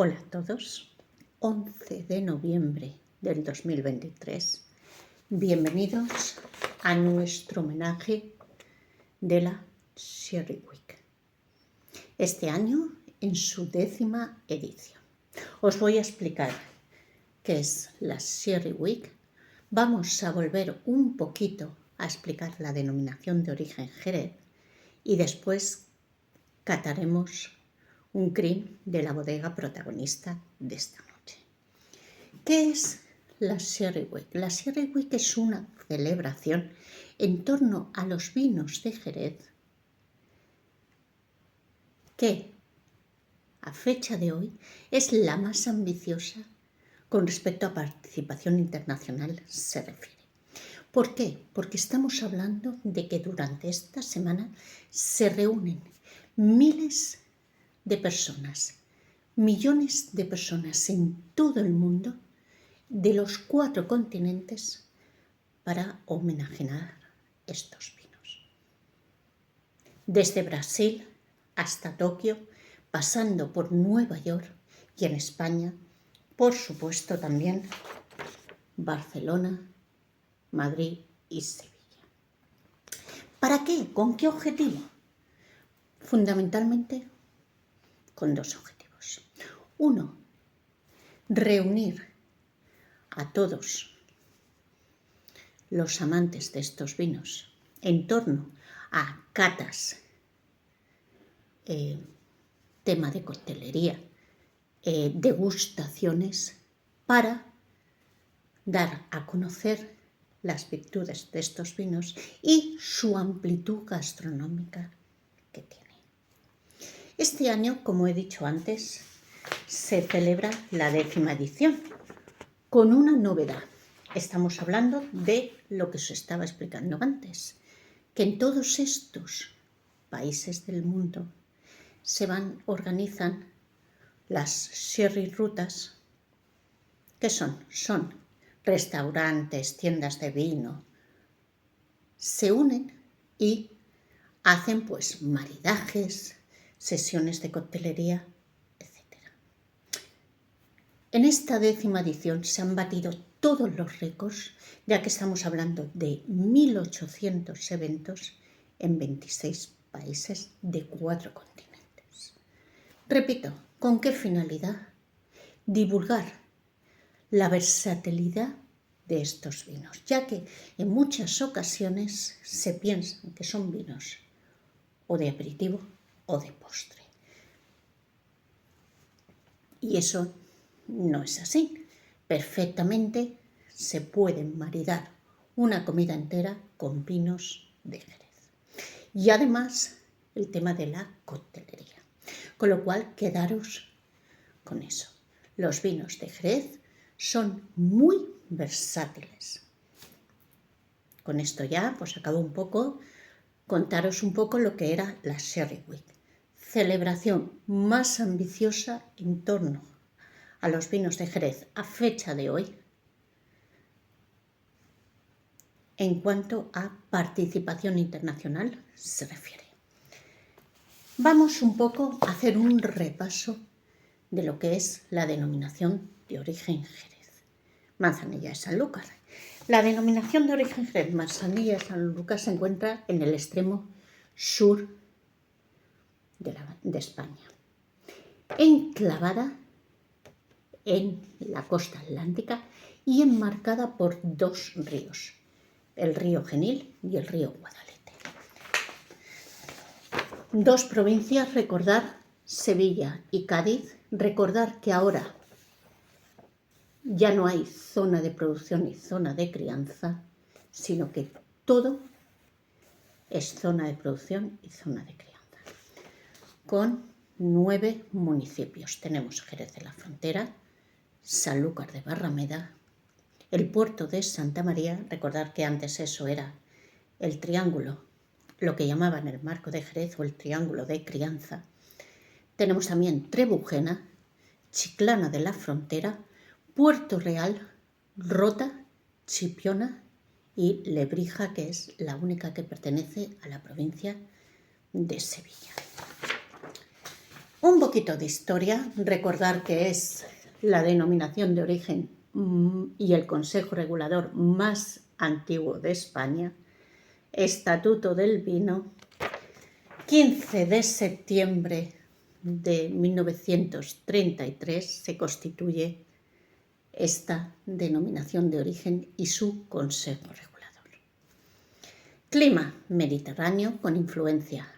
Hola a todos, 11 de noviembre del 2023. Bienvenidos a nuestro homenaje de la Sherry Week. Este año en su 10ª edición. Os voy a explicar qué es la Sherry Week. Vamos a volver un poquito a explicar la denominación de origen Jerez y después cataremos un crin de la bodega protagonista de esta noche. ¿Qué es la Sherry Week? La Sherry Week es una celebración en torno a los vinos de Jerez que, a fecha de hoy, es la más ambiciosa con respecto a participación internacional se refiere. ¿Por qué? Porque estamos hablando de que durante esta semana se reúnen miles de personas, millones de personas en todo el mundo, de los 4 continentes, para homenajear estos vinos. Desde Brasil hasta Tokio, pasando por Nueva York y en España, por supuesto también Barcelona, Madrid y Sevilla. ¿Para qué? ¿Con qué objetivo? Fundamentalmente con 2 objetivos. Uno, reunir a todos los amantes de estos vinos en torno a catas, tema de coctelería, degustaciones, para dar a conocer las virtudes de estos vinos y su amplitud gastronómica que tiene. Este año, como he dicho antes, se celebra la 10ª edición con una novedad. Estamos hablando de lo que os estaba explicando antes, que en todos estos países del mundo organizan las Sherry Rutas, que son restaurantes, tiendas de vino, se unen y hacen pues maridajes, sesiones de coctelería, etc. En esta 10ª edición se han batido todos los récords, ya que estamos hablando de 1.800 eventos en 26 países de 4 continentes. Repito, ¿con qué finalidad? Divulgar la versatilidad de estos vinos, ya que en muchas ocasiones se piensan que son vinos o de aperitivo o de postre. Y eso no es así. Perfectamente se pueden maridar una comida entera con vinos de Jerez. Y además el tema de la coctelería. Con lo cual, quedaros con eso. Los vinos de Jerez son muy versátiles. Con esto ya pues acabo un poco, contaros un poco lo que era la Sherry Week. Celebración más ambiciosa en torno a los vinos de Jerez a fecha de hoy en cuanto a participación internacional se refiere. Vamos un poco a hacer un repaso de lo que es la denominación de origen Jerez, Manzanilla de Sanlúcar. La denominación de origen Jerez, Manzanilla de Sanlúcar, se encuentra en el extremo sur de España, enclavada en la costa atlántica y enmarcada por 2 ríos, el río Genil y el río Guadalete. 2 provincias, recordar, Sevilla y Cádiz. Recordar que ahora ya no hay zona de producción y zona de crianza, sino que todo es zona de producción y zona de crianza. Con 9 municipios. Tenemos Jerez de la Frontera, Sanlúcar de Barrameda, el puerto de Santa María. Recordar que antes eso era el triángulo, lo que llamaban el marco de Jerez o el triángulo de crianza. Tenemos también Trebujena, Chiclana de la Frontera, Puerto Real, Rota, Chipiona y Lebrija, que es la única que pertenece a la provincia de Sevilla. Un poquito de historia, recordar que es la denominación de origen y el consejo regulador más antiguo de España. Estatuto del Vino, 15 de septiembre de 1933 se constituye esta denominación de origen y su consejo regulador. Clima mediterráneo con influencia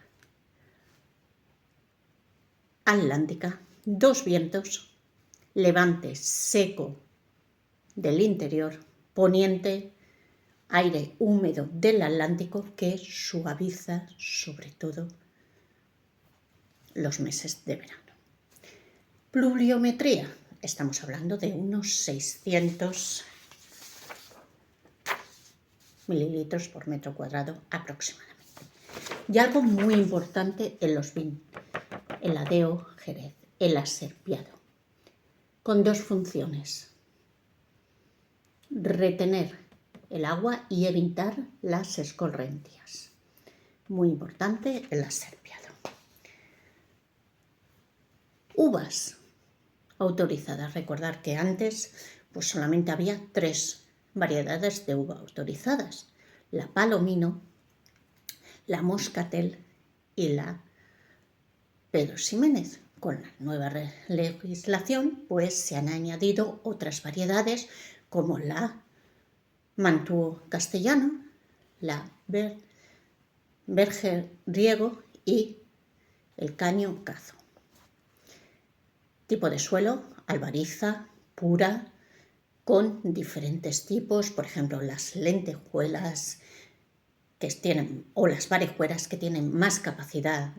atlántica, 2 vientos, levante seco del interior, poniente aire húmedo del Atlántico que suaviza sobre todo los meses de verano. Pluviometría, estamos hablando de unos 600 mililitros por metro cuadrado aproximadamente. Y algo muy importante en los vinos, el ADO Jerez, el aserpiado, con 2 funciones: retener el agua y evitar las escorrentias. Muy importante el aserpiado. Uvas autorizadas. Recordar que antes pues solamente había 3 variedades de uva autorizadas: la Palomino, la Moscatel y la Pedro Ximénez. Con la nueva legislación pues se han añadido otras variedades como la Mantuo Castellano, la Berger Riego y el Caño Cazo. Tipo de suelo, albariza, pura, con diferentes tipos, por ejemplo las lentejuelas que tienen, o las varejuelas que tienen más capacidad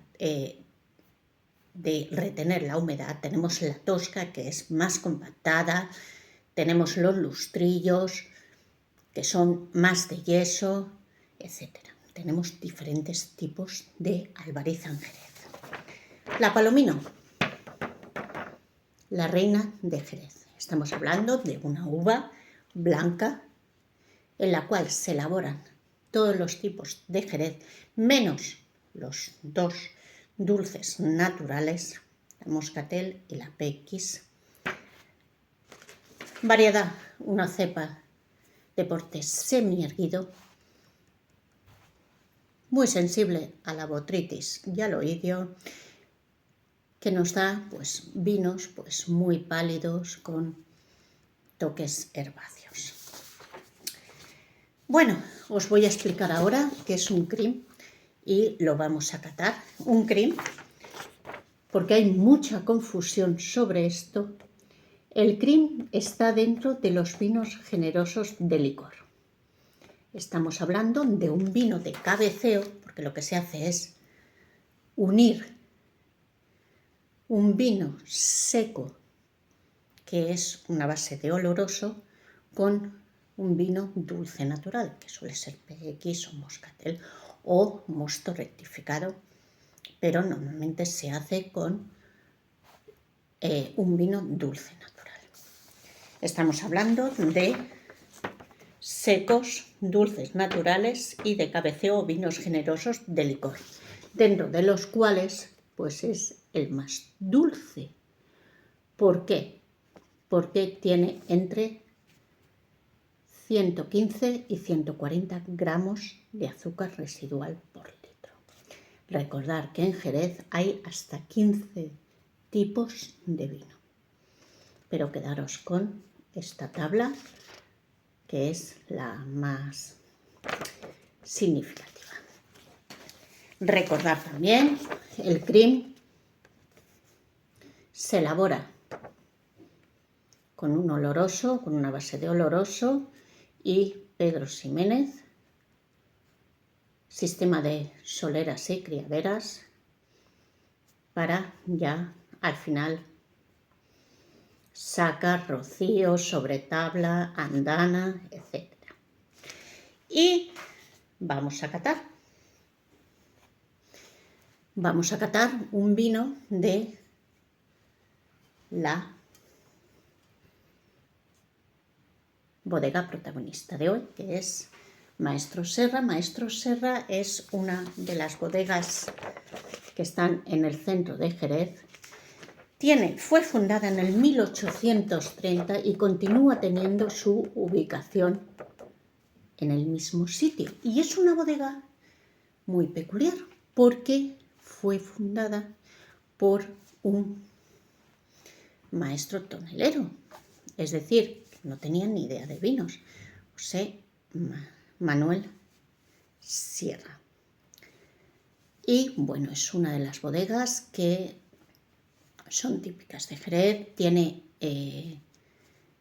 de retener la humedad. Tenemos la tosca, que es más compactada, tenemos los lustrillos, que son más de yeso, etc. Tenemos diferentes tipos de albariza en Jerez. La Palomino, la reina de Jerez. Estamos hablando de una uva blanca en la cual se elaboran todos los tipos de Jerez, menos los 2 dulces naturales, la Moscatel y la PX. Variedad, una cepa de porte semierguido, muy sensible a la botrytis y al oidio, que nos da pues vinos pues muy pálidos con toques herbáceos. Bueno, os voy a explicar ahora qué es un CRIM y lo vamos a catar. Un CRIM, porque hay mucha confusión sobre esto. El CRIM está dentro de los vinos generosos de licor. Estamos hablando de un vino de cabeceo, porque lo que se hace es unir un vino seco, que es una base de oloroso, con un vino dulce natural, que suele ser PX o Moscatel o mosto rectificado, pero normalmente se hace con un vino dulce natural. Estamos hablando de secos, dulces naturales y de cabeceo, vinos generosos de licor, dentro de los cuales pues es el más dulce. ¿Por qué? Porque tiene entre 115 y 140 gramos de azúcar residual por litro. Recordar que en Jerez hay hasta 15 tipos de vino. Pero quedaros con esta tabla, que es la más significativa. Recordar también, el CRIM se elabora con un oloroso, con una base de oloroso y Pedro Ximénez, sistema de soleras y criaderas, para ya al final sacar rocío sobre tabla, andana, etc. Y vamos a catar. Vamos a catar un vino de la bodega protagonista de hoy, que es Maestro Serra. Maestro Serra es una de las bodegas que están en el centro de Jerez, Fue fundada en el 1830 y continúa teniendo su ubicación en el mismo sitio. Y es una bodega muy peculiar porque fue fundada por un maestro tonelero, es decir, no tenía ni idea de vinos, José Manuel Sierra. Y bueno, es una de las bodegas que son típicas de Jerez.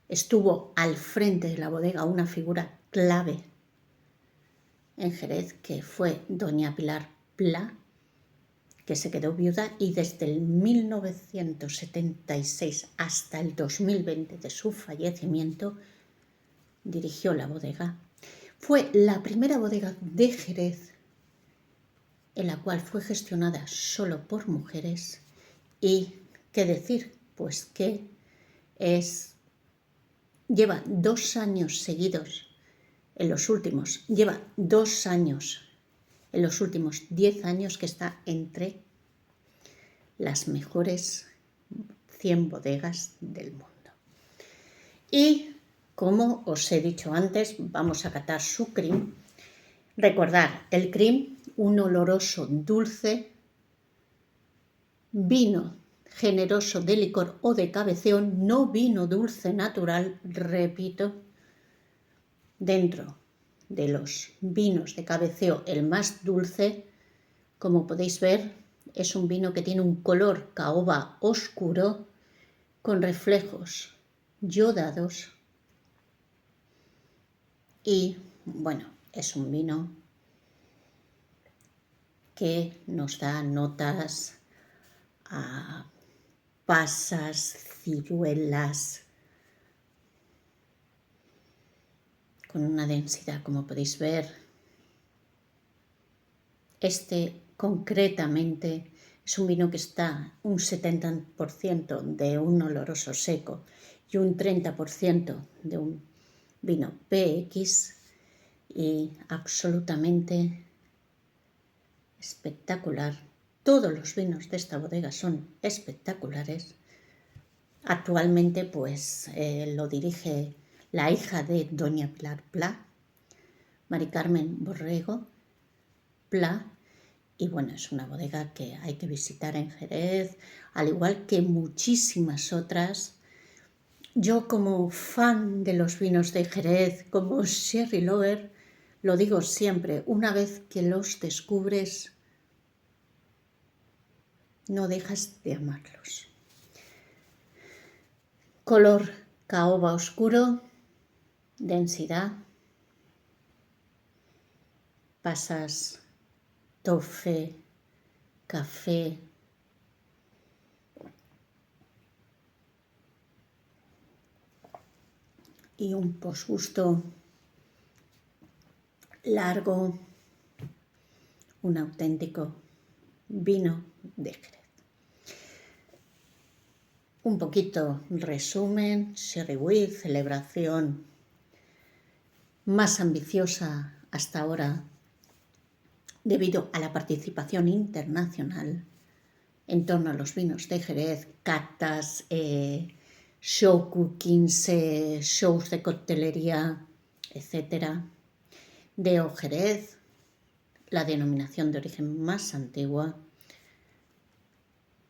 Estuvo al frente de la bodega una figura clave en Jerez, que fue doña Pilar Pla, que se quedó viuda y desde el 1976 hasta el 2020 de su fallecimiento dirigió la bodega. Fue la primera bodega de Jerez en la cual fue gestionada solo por mujeres. Y qué decir, pues que lleva 2 años seguidos lleva 2 años en los últimos 10 años que está entre las mejores 100 bodegas del mundo. Y como os he dicho antes, vamos a catar su crim. Recordar, el crim, un oloroso dulce, vino generoso de licor o de cabeceo, no vino dulce natural, repito, dentro de los vinos de cabeceo, el más dulce, como podéis ver, es un vino que tiene un color caoba oscuro con reflejos yodados y, bueno, es un vino que nos da notas a pasas, ciruelas, con una densidad, como podéis ver. Concretamente es un vino que está un 70% de un oloroso seco y un 30% de un vino PX, y absolutamente espectacular. Todos los vinos de esta bodega son espectaculares. Actualmente pues lo dirige la hija de doña Pilar Pla, Mari Carmen Borrego Pla, y bueno, es una bodega que hay que visitar en Jerez, al igual que muchísimas otras. Yo, como fan de los vinos de Jerez, como sherry lover, lo digo siempre, una vez que los descubres, no dejas de amarlos. Color caoba oscuro, densidad, pasas, tofe, café, y un posgusto largo, un auténtico vino de Jerez. Un poquito resumen, Sherry Week, celebración más ambiciosa hasta ahora debido a la participación internacional en torno a los vinos de Jerez, catas, show cookings, shows de coctelería, etc. DO Jerez, la denominación de origen más antigua,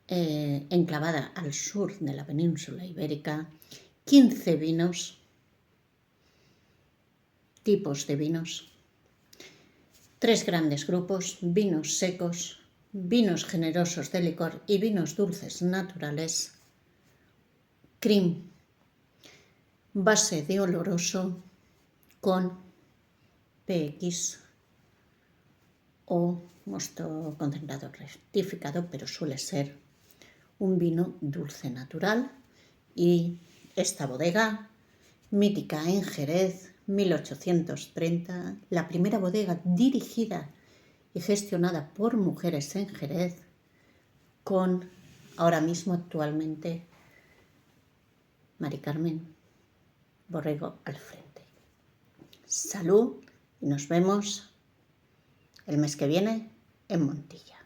enclavada al sur de la península ibérica, 15 vinos, tipos de vinos, 3 grandes grupos: vinos secos, vinos generosos de licor y vinos dulces naturales, crim, base de oloroso con PX o mosto concentrado rectificado, pero suele ser un vino dulce natural. Y esta bodega, mítica en Jerez, 1830, la primera bodega dirigida y gestionada por mujeres en Jerez, con ahora mismo actualmente Mari Carmen Borrego al frente. Salud y nos vemos el mes que viene en Montilla.